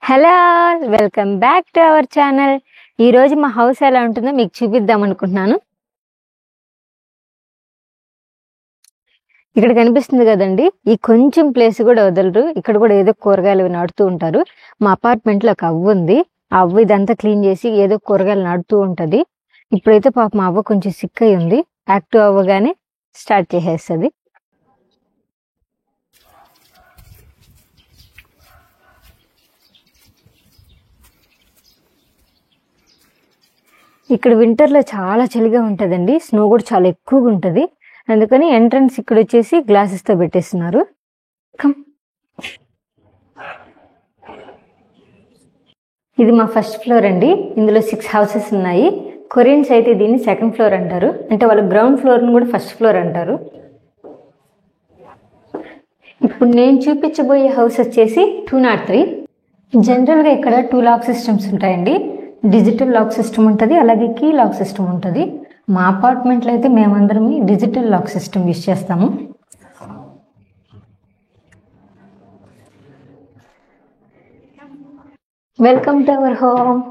Hello all, welcome back to our channel. ఈరోజు మా house ఎలా ఉంటుందో మీకు చూపిద్దాం అనుకుంటున్నాను. ఇక్కడ కనిపిస్తుంది కదండి, ఈ కొంచెం ప్లేస్ కూడా వదలరు. ఇక్కడ కూడా ఏదో కూరగాయలు నాటుతూ ఉంటారు. మా అపార్ట్మెంట్లో ఒక అవ్వ ఉంది. ఆ అవ్వ ఇదంతా క్లీన్ చేసి ఏదో కూరగాయలు నాటుతూ ఉంటుంది. ఇప్పుడైతే పాప మా అవ్వ కొంచెం సిక్ అయి ఉంది. యాక్టివ్ అవ్వగానే స్టార్ట్ చేసేస్తుంది. ఇక్కడ వింటర్లో చాలా చలిగా ఉంటుందండి. స్నో కూడా చాలా ఎక్కువగా ఉంటుంది. అందుకని ఎంట్రన్స్ ఇక్కడ వచ్చేసి గ్లాసెస్తో పెట్టేస్తున్నారు. ఇది మా ఫస్ట్ ఫ్లోర్ అండి. ఇందులో 6 హౌసెస్ ఉన్నాయి. కొరియన్స్ అయితే దీన్ని సెకండ్ ఫ్లోర్ అంటారు. అంటే వాళ్ళ గ్రౌండ్ ఫ్లోర్ని కూడా ఫస్ట్ ఫ్లోర్ అంటారు. ఇప్పుడు నేను చూపించబోయే హౌస్ వచ్చేసి 203. జనరల్గా ఇక్కడ 2 లాక్ సిస్టమ్స్ ఉంటాయండి. డిజిటల్ లాక్ సిస్టమ్ ఉంటుంది, అలాగే కీ లాక్ సిస్టమ్ ఉంటుంది. మా అపార్ట్మెంట్లో అయితే మేమందరం డిజిటల్ లాక్ సిస్టమ్ యూజ్ చేస్తాము. Welcome to our home.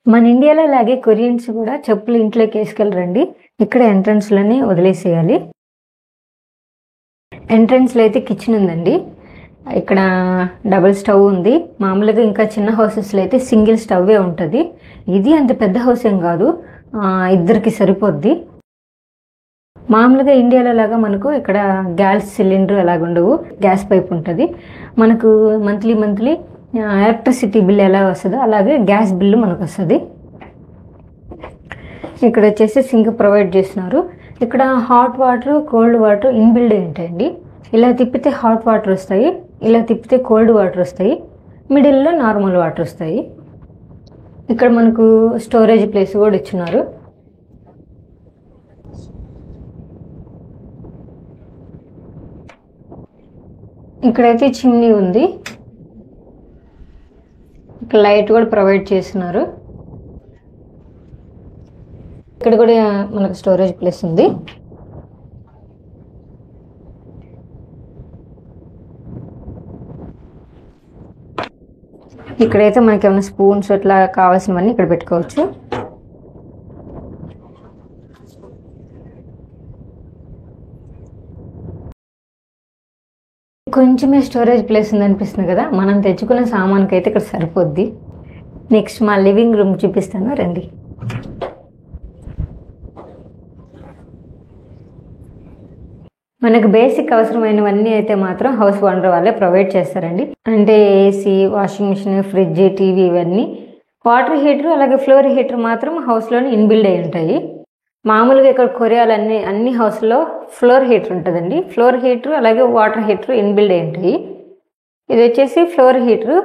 మన ఇండియాలో లాగే కొరియన్స్ కూడా చెప్పులు ఇంట్లోకి వేసుకెళ్ళరండి. ఇక్కడ ఎంట్రన్స్లోనే వదిలేసేయాలి. ఎంట్రన్స్లో అయితే కిచెన్ ఉందండి. ఇక్కడ డబుల్ స్టవ్ ఉంది. మామూలుగా ఇంకా చిన్న హౌసెస్లో అయితే సింగిల్ స్టవ్వే ఉంటుంది. ఇది అంత పెద్ద హౌస్ ఏం కాదు, ఇద్దరికి సరిపోద్ది. మామూలుగా ఇండియాలో లాగా మనకు ఇక్కడ గ్యాస్ సిలిండర్ అలాగ ఉండవు. గ్యాస్ పైప్ ఉంటుంది. మనకు మంత్లీ ఎలక్ట్రిసిటీ బిల్ ఎలా వస్తుందో అలాగే గ్యాస్ బిల్లు మనకు వస్తుంది. ఇక్కడ వచ్చేసి సింక్ ప్రొవైడ్ చేస్తున్నారు. ఇక్కడ hot water, cold water inbuilt ఉంటాయండి. ఇలా తిప్పితే హాట్ వాటర్ వస్తాయి, ఇలా తిప్పితే కోల్డ్ వాటర్ వస్తాయి, మిడిల్లో నార్మల్ వాటర్ వస్తాయి. ఇక్కడ మనకు స్టోరేజ్ ప్లేస్ కూడా ఇచ్చున్నారు. ఇక్కడైతే చిమ్నీ ఉంది. ఇక్కడ లైట్ కూడా ప్రొవైడ్ చేస్తున్నారు. ఇక్కడ కూడా మనకు స్టోరేజ్ ప్లేస్ ఉంది. ఇక్కడైతే మనకి ఏమైనా స్పూన్స్ అట్లా కావాల్సినవన్నీ ఇక్కడ పెట్టుకోవచ్చు. కొంచెమే స్టోరేజ్ ప్లేస్ ఉంది అనిపిస్తుంది కదా. మనం తెచ్చుకున్న సామాన్కి అయితే ఇక్కడ సరిపోద్ది. నెక్స్ట్ మా లివింగ్ రూమ్ చూపిస్తాను రండి. మనకు బేసిక్ అవసరమైనవన్నీ అయితే మాత్రం హౌస్ ఓనర్ వాళ్ళే ప్రొవైడ్ చేస్తారండి. అంటే AC, washing machine, fridge, TV ఇవన్నీ. వాటర్ హీటర్ అలాగే ఫ్లోర్ హీటర్ మాత్రం హౌస్లోనే ఇన్బిల్డ్ అయి ఉంటాయి. మామూలుగా ఇక్కడ కొరియాలో అన్ని హౌస్లో ఫ్లోర్ హీటర్ ఉంటుందండి. ఫ్లోర్ హీటర్ అలాగే వాటర్ హీటర్ ఇన్బిల్డ్ అయి ఉంటాయి. ఇది వచ్చేసి ఫ్లోర్ హీటరు.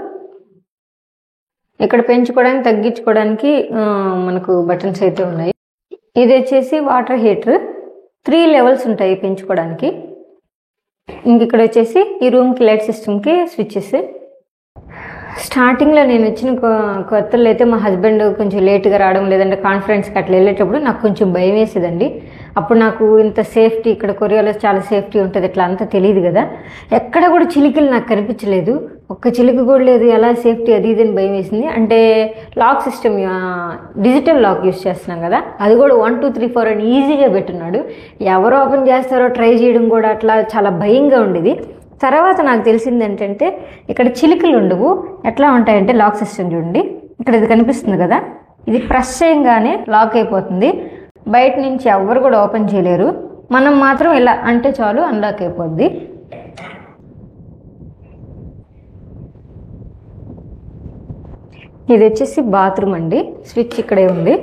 ఇక్కడ పెంచుకోవడానికి తగ్గించుకోవడానికి మనకు బటన్స్ అయితే ఉన్నాయి. ఇది వచ్చేసి వాటర్ హీటర్. 3 లెవెల్స్ ఉంటాయి పెంచుకోవడానికి. ఇంక ఇక్కడ వచ్చేసి ఈ రూమ్కి లైట్ సిస్టమ్కి స్విచ్చెస్. స్టార్టింగ్లో నేను వచ్చిన కొత్తలో అయితే మా హస్బెండ్ కొంచెం లేట్గా రావడం, లేదంటే కాన్ఫరెన్స్కి అట్లా వెళ్ళేటప్పుడు నాకు కొంచెం భయం వేసేదండి. అప్పుడు నాకు ఇంత సేఫ్టీ, ఇక్కడ కొరియాలో చాలా సేఫ్టీ ఉంటుంది, ఇట్లా అంతా తెలియదు కదా. ఎక్కడ కూడా చిలికలు నాకు కనిపించలేదు, ఒక్క చిలుక కూడా లేదు. ఎలా సేఫ్టీ అది ఇది అని భయం వేసింది. అంటే lock system digital lock use చేస్తున్నాం కదా, అది కూడా 1 2 3 4 అని ఈజీగా పెట్టున్నాడు. ఎవరు ఓపెన్ చేస్తారో ట్రై చేయడం కూడా అట్లా చాలా భయంగా ఉండేది. తర్వాత నాకు తెలిసింది ఏంటంటే ఇక్కడ చిలుకలు ఉండవు. ఎట్లా ఉంటాయంటే లాక్ సిస్టమ్ చూడండి, ఇక్కడ ఇది కనిపిస్తుంది కదా, ఇది ప్రెస్ చేయగానే లాక్ అయిపోతుంది. బయట నుంచి ఎవరు కూడా ఓపెన్ చేయలేరు. మనం మాత్రం ఇలా అంటే చాలు అన్లాక్ అయిపోద్ది. ఇది వచ్చేసి బాత్రూమ్ అండి. స్విచ్ ఇక్కడే ఉంది.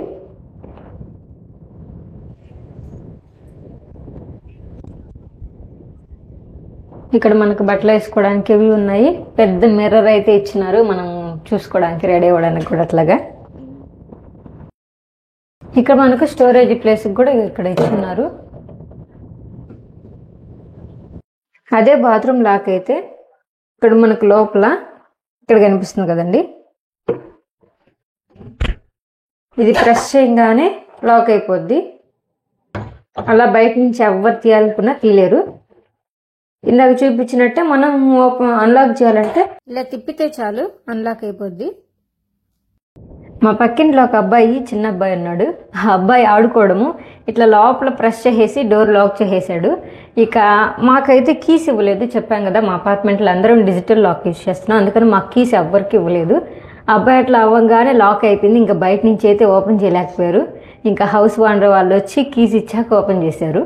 ఇక్కడ మనకు బట్టలు వేసుకోవడానికి ఇవి ఉన్నాయి. పెద్ద మిర్రర్ అయితే ఇచ్చినారు, మనం చూసుకోవడానికి రెడీ అవ్వడానికి కూడా అట్లాగా. ఇక్కడ మనకు స్టోరేజ్ ప్లేస్ కూడా ఇక్కడ ఇచ్చినారు. అదే బాత్రూమ్ లాక్ అయితే ఇక్కడ మనకు లోపల ఇక్కడ కనిపిస్తుంది కదండి, ఇది ప్రెస్ చేయగానే లాక్ అయిపోద్ది. అలా బయట నుంచి ఎవరు తీయాలనుకున్నా తీయలేరు. ఇందాక చూపించినట్టే మనం అన్లాక్ చేయాలంటే ఇలా తిప్పితే చాలు అన్లాక్ అయిపోద్ది. మా పక్కింట్లో ఒక అబ్బాయి, చిన్న అబ్బాయి ఉన్నాడు. ఆ అబ్బాయి ఆడుకోవడము ఇట్లా లోపల ప్రెస్ చేసేసి డోర్ లాక్ చేసేసాడు. ఇక మాకైతే కీస్ ఇవ్వలేదు. చెప్పాం కదా మా అపార్ట్మెంట్లో అందరం డిజిటల్ లాక్ యూజ్ చేస్తున్నాం, అందుకని మాకు కీస్ ఎవ్వరికి ఇవ్వలేదు. ఆ అబ్బాయి అట్లా అవ్వగానే లాక్ అయిపోయింది. ఇంకా బయట నుంచి అయితే ఓపెన్ చేయలేకపోయారు. ఇంకా హౌస్ ఓనర్ వాళ్ళు వచ్చి కీస్ ఇచ్చాక ఓపెన్ చేశారు.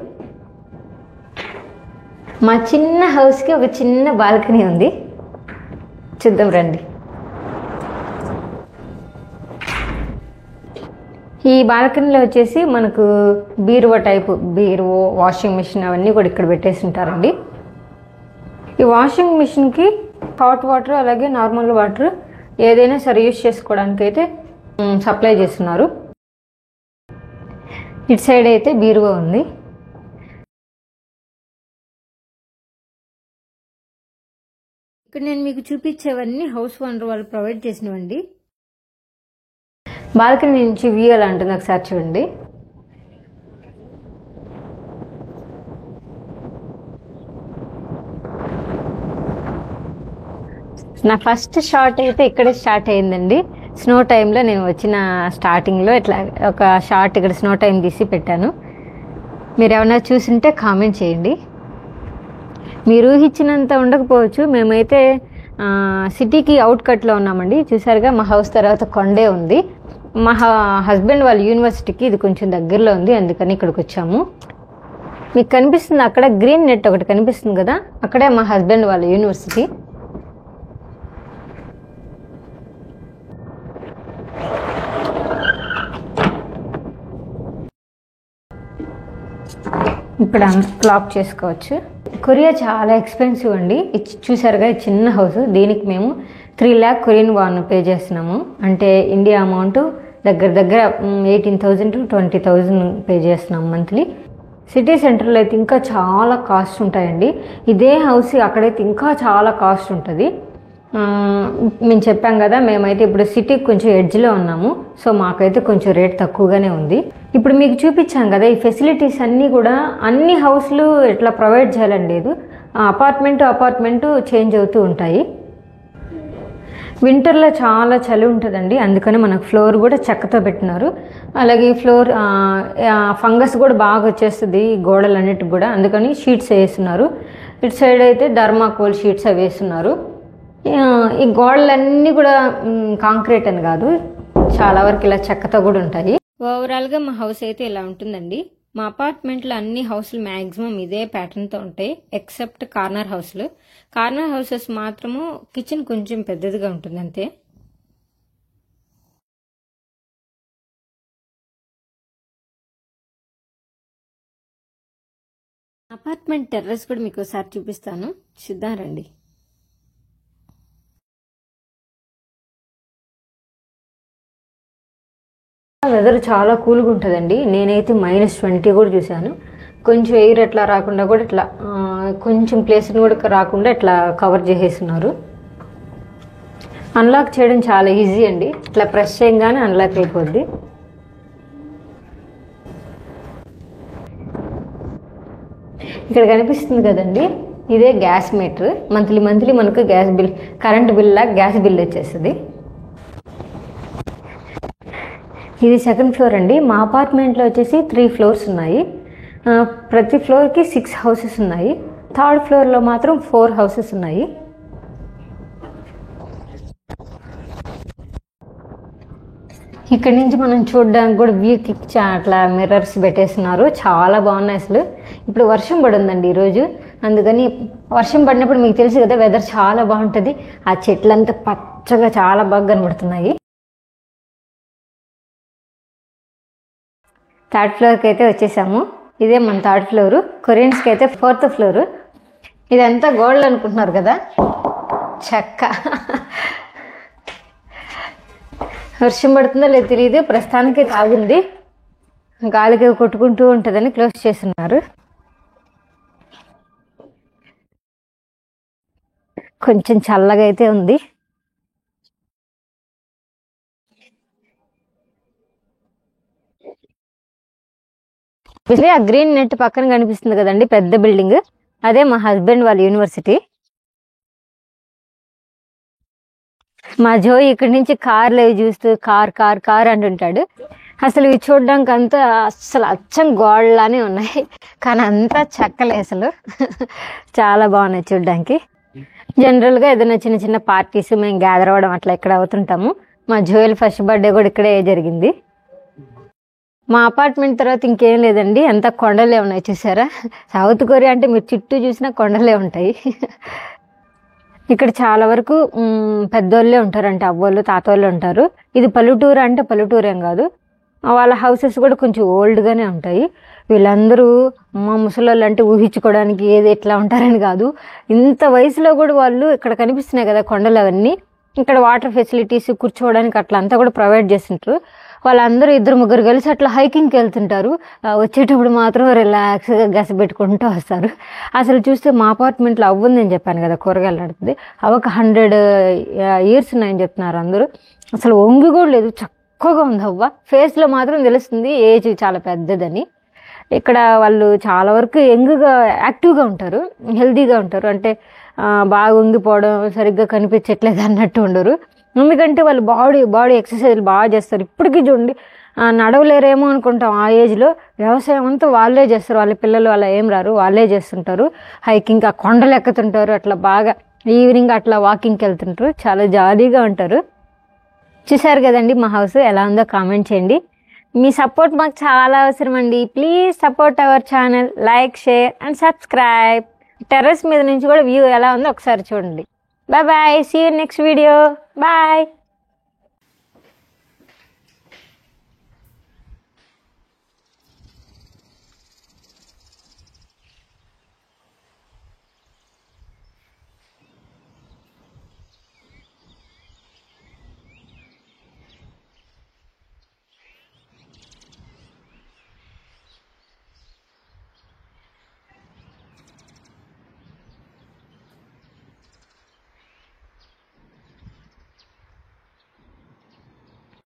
మా చిన్న హౌస్కి ఒక చిన్న బాల్కనీ ఉంది, చూద్దాం రండి. ఈ బాల్కనీలో వచ్చేసి మనకు బీరువా టైపు, బీరువో, వాషింగ్ మిషన్ అవన్నీ కూడా ఇక్కడ పెట్టేసి ఉంటారండి. ఈ వాషింగ్ మిషన్కి హాట్ వాటర్ అలాగే నార్మల్ వాటర్ ఏదైనా సరే యూజ్ చేసుకోవడానికి అయితే సప్లై చేస్తున్నారు. ఇటు సైడ్ అయితే బీరువా ఉంది. ఇక్కడ నేను మీకు చూపించేవన్నీ హౌస్ ఓనర్ వాళ్ళు ప్రొవైడ్ చేసినవండి. బాల్కనీ నుంచి వ్యూ ఎలా ఉంటుంది ఒకసారి చూడండి. నా ఫస్ట్ షాట్ అయితే ఇక్కడే స్టార్ట్ అయిందండి. స్నో టైంలో నేను వచ్చిన స్టార్టింగ్లో ఇట్లా ఒక షార్ట్ ఇక్కడ స్నో టైం తీసి పెట్టాను. మీరు ఏమైనా చూసింటే కామెంట్ చేయండి. మీరు ఊహించినంత ఉండకపోవచ్చు, మేమైతే సిటీకి అవుట్కట్లో ఉన్నామండి. చూసారుగా మా హౌస్ తర్వాత కొండే ఉంది. మా హస్బెండ్ వాళ్ళ యూనివర్సిటీకి ఇది కొంచెం దగ్గరలో ఉంది, అందుకని ఇక్కడికి వచ్చాము. మీకు కనిపిస్తుంది అక్కడ గ్రీన్ నెట్ ఒకటి కనిపిస్తుంది కదా, అక్కడే మా హస్బెండ్ వాళ్ళ యూనివర్సిటీ. ఇప్పుడు లాక్ చేసుకోవచ్చు. కొరియా చాలా ఎక్స్పెన్సివ్ అండి. చూసారుగా చిన్న హౌస్, దీనికి మేము 3 lakh కొరియన్ వాన్ పే చేస్తున్నాము. అంటే ఇండియా అమౌంట్ దగ్గర 18,000 to 20,000 పే చేస్తున్నాము మంత్లీ. సిటీ సెంటర్లో అయితే ఇంకా చాలా కాస్ట్ ఉంటాయండి. ఇదే హౌస్ అక్కడైతే ఇంకా చాలా కాస్ట్ ఉంటుంది. మేము చెప్పాం కదా, మేమైతే ఇప్పుడు సిటీకి కొంచెం ఎడ్జ్లో ఉన్నాము, సో మాకైతే కొంచెం రేట్ తక్కువగానే ఉంది. ఇప్పుడు మీకు చూపించాం కదా, ఈ ఫెసిలిటీస్ అన్నీ కూడా అన్ని హౌస్లు ఇట్లా ప్రొవైడ్ చేయాలని లేదు. అపార్ట్మెంటు చేంజ్ అవుతూ ఉంటాయి. వింటర్లో చాలా చలి ఉంటుందండి, అందుకని మనకు ఫ్లోర్ కూడా చెక్కతో పెట్టినారు. అలాగే ఫ్లోర్ ఫంగస్ కూడా బాగా వచ్చేస్తుంది గోడలన్నిటికి కూడా, అందుకని షీట్స్ వేస్తున్నారు. ఇటు సైడ్ అయితే ధర్మాకోల్ షీట్స్ అవి వేస్తున్నారు. ఈ గోడలన్నీ కూడా కాంక్రీట్ అని కాదు, చాలా వరకు ఇలా చెక్కతో కూడా ఉంటాయి. ఓవరాల్గా మా హౌస్ అయితే ఇలా ఉంటుందండి. మా అపార్ట్మెంట్లో అన్ని హౌస్లు మ్యాక్సిమం ఇదే ప్యాటర్న్తో ఉంటాయి, ఎక్సెప్ట్ కార్నర్ హౌస్లు. కార్నర్ హౌసెస్ మాత్రము కిచెన్ కొంచెం పెద్దదిగా ఉంటుంది అంతే. అపార్ట్మెంట్ టెర్రస్ కూడా మీకు ఒకసారి చూపిస్తాను, చూద్దాం రండి. వెదర్ చాలా కూల్గా ఉంటుందండి. నేనైతే -20 కూడా చూశాను. కొంచెం ఎయిర్ ఎట్లా రాకుండా కూడా ఇట్లా కొంచెం ప్లేస్ని కూడా రాకుండా ఇట్లా కవర్ చేసేస్తున్నారు. అన్లాక్ చేయడం చాలా ఈజీ అండి, ఇట్లా ప్రెస్ చేయగానే అన్లాక్ అయిపోద్ది. ఇక్కడ కనిపిస్తుంది కదండి, ఇదే గ్యాస్ మీటర్. మంత్లీ మనకు గ్యాస్ బిల్, కరెంట్ బిల్ లాగా గ్యాస్ బిల్ వచ్చేస్తుంది. ఇది 2nd ఫ్లోర్ అండి. మా అపార్ట్మెంట్లో వచ్చేసి 3 floors ఉన్నాయి. ప్రతి ఫ్లోర్కి 6 houses ఉన్నాయి. 3rd ఫ్లోర్లో మాత్రం 4 houses ఉన్నాయి. ఇక్కడ నుంచి మనం చూడడానికి కూడా వ్యూకి అట్లా మిర్రర్స్ పెట్టేస్తున్నారు, చాలా బాగున్నాయి అసలు. ఇప్పుడు వర్షం పడుందండి ఈరోజు, అందుకని వర్షం పడినప్పుడు మీకు తెలుసు కదా వెదర్ చాలా బాగుంటుంది. ఆ చెట్లంతా పచ్చగా చాలా బాగా కనబడుతున్నాయి. 3rd ఫ్లోర్కి అయితే వచ్చేసాము. ఇదే మన 3rd ఫ్లోరు. కొరియన్స్కి అయితే 4th ఫ్లోరు. ఇదంతా గోల్డ్ అనుకుంటున్నారు కదా, చెక్క. వర్షం పడుతుందో లేదు తెలియదు, ప్రస్తుతానికి తాగుంది, గాలికి కొట్టుకుంటూ ఉంటుందని క్లోజ్ చేస్తున్నారు. కొంచెం చల్లగా అయితే ఉంది. ఆ గ్రీన్ నెట్ పక్కన కనిపిస్తుంది కదండి పెద్ద బిల్డింగ్, అదే మా హస్బెండ్ వాళ్ళ యూనివర్సిటీ. మా జో ఇక్కడి నుంచి కార్లు అవి చూస్తూ కార్ కార్ కార్ అంటుంటాడు. అసలు ఇవి చూడడానికి అంతా అసలు అచ్చం గోడలానే ఉన్నాయి, కానీ అంతా చెక్కలే అసలు. చాలా బాగున్నాయి చూడడానికి. జనరల్గా ఏదైనా చిన్న చిన్న పార్టీస్ మేము గ్యాదర్ అవ్వడం అట్లా ఇక్కడ అవుతుంటాము. మా జోయల్ ఫస్ట్ బర్త్డే కూడా ఇక్కడే జరిగింది. మా అపార్ట్మెంట్ తర్వాత ఇంకేం లేదండి, అంతా కొండలే ఉన్నాయి చూసారా. సౌత్ కొరియా అంటే మీరు చుట్టూ చూసినా కొండలే ఉంటాయి. ఇక్కడ చాలా వరకు పెద్దోళ్ళే ఉంటారు, అంటే అవ్వోళ్ళు తాతోళ్ళు ఉంటారు. ఇది పల్లెటూరు అంటే పల్లెటూరు ఏం కాదు, వాళ్ళ హౌసెస్ కూడా కొంచెం ఓల్డ్గానే ఉంటాయి. వీళ్ళందరూ మా ముసలోళ్ళు అంటే ఊహించుకోవడానికి ఏది ఎట్లా ఉంటారని కాదు, ఇంత వయసులో కూడా వాళ్ళు ఇక్కడ కనిపిస్తున్నాయి కదా కొండలు అవన్నీ, ఇక్కడ వాటర్ ఫెసిలిటీస్ కూర్చోవడానికి అట్లా అంతా కూడా ప్రొవైడ్ చేస్తుంటారు. వాళ్ళందరూ 2-3 కలిసి అట్లా హైకింగ్కి వెళ్తుంటారు. వచ్చేటప్పుడు మాత్రం రిలాక్స్గా గస పెట్టుకుంటూ వస్తారు. అసలు చూస్తే మా అపార్ట్మెంట్లో అవ్వుంది అని చెప్పాను కదా, కూరగాయలు నడుతుంది, అవొక 100 years ఉన్నాయని చెప్తున్నారు అందరూ. అసలు వంగి కూడా లేదు, చక్కగా ఉంది అవ్వ. ఫేస్లో మాత్రం తెలుస్తుంది ఏజ్ చాలా పెద్దదని. ఇక్కడ వాళ్ళు చాలా వరకు యంగ్గా యాక్టివ్గా ఉంటారు, హెల్తీగా ఉంటారు. అంటే బాగా వంగిపోవడం సరిగ్గా కనిపించట్లేదు అన్నట్టు ఉండరు. ఎందుకంటే వాళ్ళు బాడీ ఎక్సర్సైజ్లు బాగా చేస్తారు. ఇప్పటికీ చూడండి, నడవలేరేమో అనుకుంటాం ఆ ఏజ్లో. వ్యవసాయం అంతా వాళ్ళే చేస్తారు, వాళ్ళ పిల్లలు అలా ఏం రారు, వాళ్ళే చేస్తుంటారు. హైకింగ్ ఆ కొండలు ఎక్కుతుంటారు, అట్లా బాగా ఈవినింగ్ అట్లా వాకింగ్కి వెళ్తుంటారు, చాలా జాలీగా ఉంటారు. చూసారు కదండి మా హౌస్ ఎలా ఉందో కామెంట్ చేయండి. మీ సపోర్ట్ మాకు చాలా అవసరం అండి. Please support our channel, like, share and subscribe. Terrace మీద నుంచి కూడా వ్యూ ఎలా ఉందో ఒకసారి చూడండి. Bye bye, see you next video. Bye.